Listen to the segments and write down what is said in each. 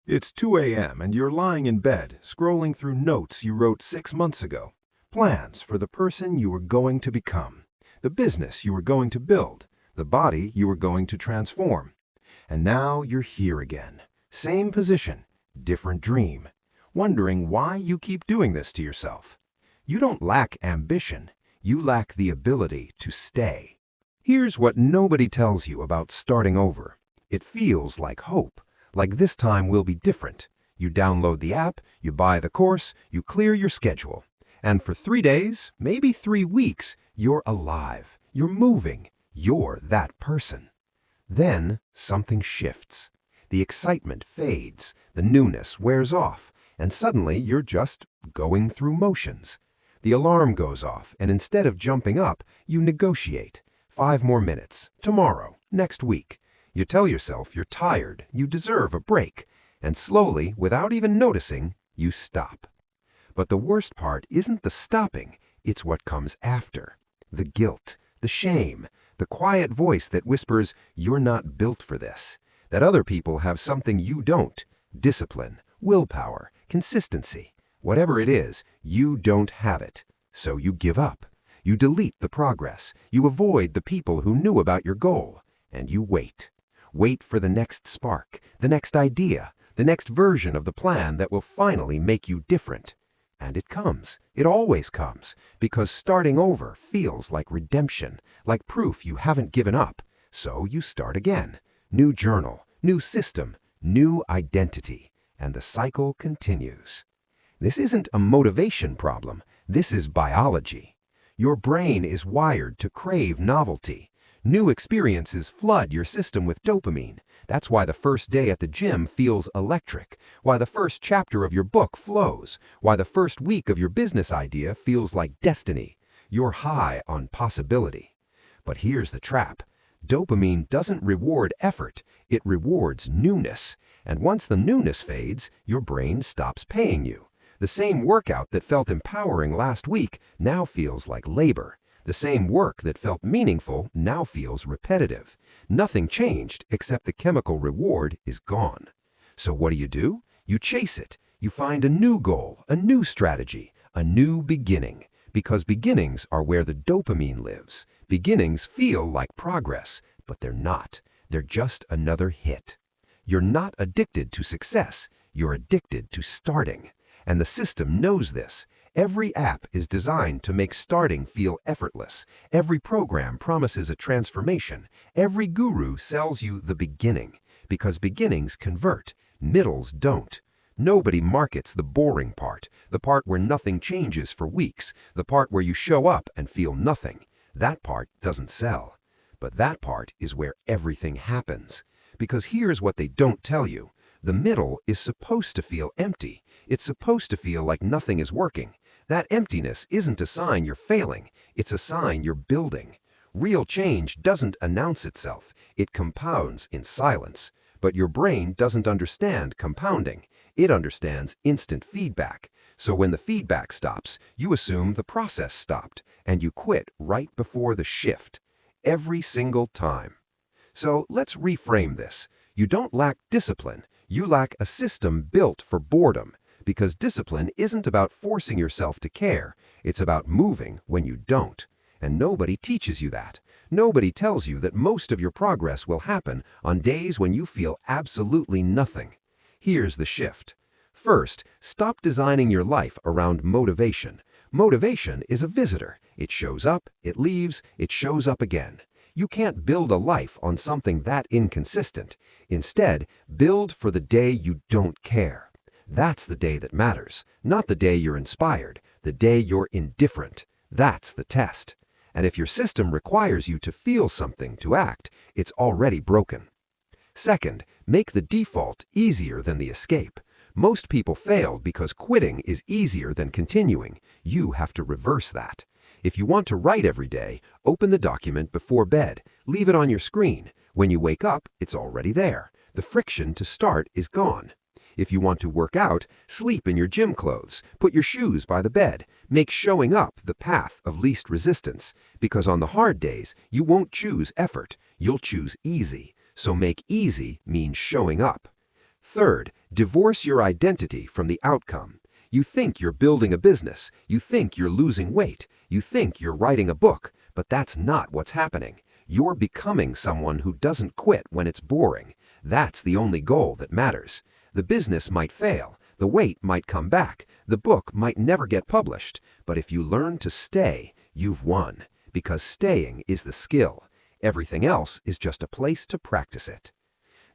It's 2 a.m. and you're lying in bed, scrolling through notes you wrote 6 months ago. Plans for the person you were going to become, the business you were going to build, the body you were going to transform. And now you're here again. Same position, different dream. Wondering why you keep doing this to yourself. You don't lack ambition. You lack the ability to stay. Here's what nobody tells you about starting over. It feels like hope. Like this time will be different. You download the app, you buy the course, you clear your schedule. And for 3 days, maybe 3 weeks, you're alive. You're moving. You're that person. Then something shifts. The excitement fades, the newness wears off, and suddenly you're just going through motions. The alarm goes off, and instead of jumping up, you negotiate. 5 more minutes, tomorrow, next week. You tell yourself you're tired, you deserve a break, and slowly, without even noticing, you stop. But the worst part isn't the stopping, it's what comes after. The guilt, the shame, the quiet voice that whispers, "You're not built for this," that other people have something you don't, discipline, willpower, consistency. Whatever it is, you don't have it. So you give up. You delete the progress. You avoid the people who knew about your goal. And you wait. Wait for the next spark, the next idea, the next version of the plan that will finally make you different. And it comes. It always comes. Because starting over feels like redemption, like proof you haven't given up. So you start again. New journal, new system, new identity. And the cycle continues. This isn't a motivation problem. This is biology. Your brain is wired to crave novelty. New experiences flood your system with dopamine. That's why the first day at the gym feels electric, why the first chapter of your book flows, why the first week of your business idea feels like destiny. You're high on possibility. But here's the trap. Dopamine doesn't reward effort, it rewards newness. And once the newness fades, your brain stops paying you. The same workout that felt empowering last week now feels like labor. The same work that felt meaningful now feels repetitive. Nothing changed except the chemical reward is gone. So what do? You chase it. You find a new goal, a new strategy, a new beginning. Because beginnings are where the dopamine lives. Beginnings feel like progress, but they're not. They're just another hit. You're not addicted to success. You're addicted to starting. And the system knows this. Every app is designed to make starting feel effortless. Every program promises a transformation. Every guru sells you the beginning. Because beginnings convert, middles don't. Nobody markets the boring part, the part where nothing changes for weeks, the part where you show up and feel nothing. That part doesn't sell. But that part is where everything happens. Because here's what they don't tell you. The middle is supposed to feel empty. It's supposed to feel like nothing is working. That emptiness isn't a sign you're failing. It's a sign you're building. Real change doesn't announce itself. It compounds in silence. But your brain doesn't understand compounding. It understands instant feedback. So when the feedback stops, you assume the process stopped, and you quit right before the shift. Every single time. So let's reframe this. You don't lack discipline. You lack a system built for boredom. Because discipline isn't about forcing yourself to care. It's about moving when you don't. And nobody teaches you that. Nobody tells you that most of your progress will happen on days when you feel absolutely nothing. Here's the shift. First, stop designing your life around motivation. Motivation is a visitor. It shows up, it leaves, it shows up again. You can't build a life on something that inconsistent. Instead, build for the day you don't care. That's the day that matters, not the day you're inspired, the day you're indifferent. That's the test. And if your system requires you to feel something to act, it's already broken. Second, make the default easier than the escape. Most people failed because quitting is easier than continuing. You have to reverse that. If you want to write every day, open the document before bed. Leave it on your screen. When you wake up, it's already there. The friction to start is gone. If you want to work out, sleep in your gym clothes. Put your shoes by the bed. Make showing up the path of least resistance. Because on the hard days, you won't choose effort. You'll choose easy. So make easy mean showing up. Third, Divorce your identity from the outcome. You think you're building a business, you think you're losing weight, you think you're writing a book, but that's not what's happening. You're becoming someone who doesn't quit when it's boring. That's the only goal that matters. The business might fail, the weight might come back, the book might never get published, but if you learn to stay, you've won, because staying is the skill. Everything else is just a place to practice it.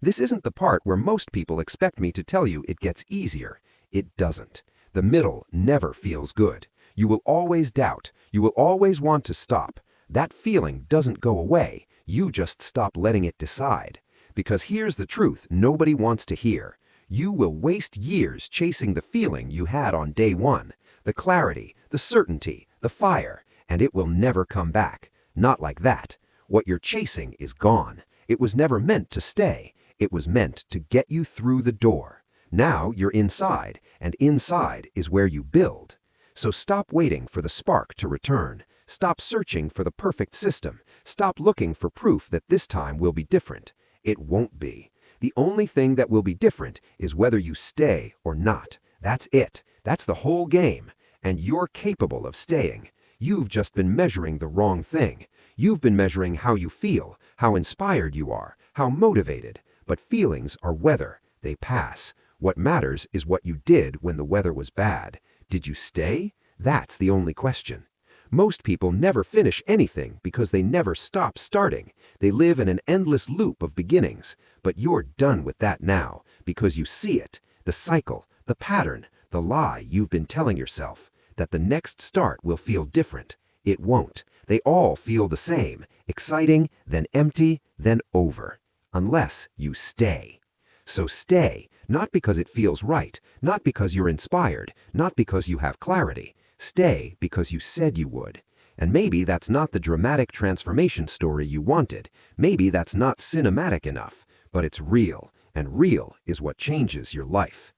This isn't the part where most people expect me to tell you it gets easier. It doesn't. The middle never feels good. You will always doubt. You will always want to stop. That feeling doesn't go away. You just stop letting it decide. Because here's the truth nobody wants to hear. You will waste years chasing the feeling you had on day one, the clarity, the certainty, the fire, and it will never come back. Not like that. What you're chasing is gone. It was never meant to stay. It was meant to get you through the door. Now you're inside, and inside is where you build. So stop waiting for the spark to return. Stop searching for the perfect system. Stop looking for proof that this time will be different. It won't be. The only thing that will be different is whether you stay or not. That's it. That's the whole game. And you're capable of staying. You've just been measuring the wrong thing. You've been measuring how you feel, how inspired you are, how motivated. But feelings are weather. They pass. What matters is what you did when the weather was bad. Did you stay? That's the only question. Most people never finish anything because they never stop starting. They live in an endless loop of beginnings. But you're done with that now because you see it, the cycle, the pattern, the lie you've been telling yourself, that the next start will feel different. It won't. They all feel the same, exciting, then empty, then over. Unless you stay. So stay, not because it feels right, not because you're inspired, not because you have clarity. Stay because you said you would. And maybe that's not the dramatic transformation story you wanted. Maybe that's not cinematic enough, but it's real, and real is what changes your life.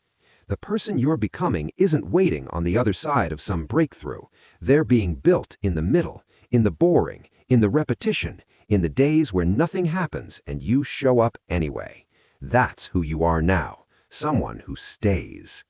The person you're becoming isn't waiting on the other side of some breakthrough. They're being built in the middle, in the boring, in the repetition, in the days where nothing happens and you show up anyway. That's who you are now, someone who stays.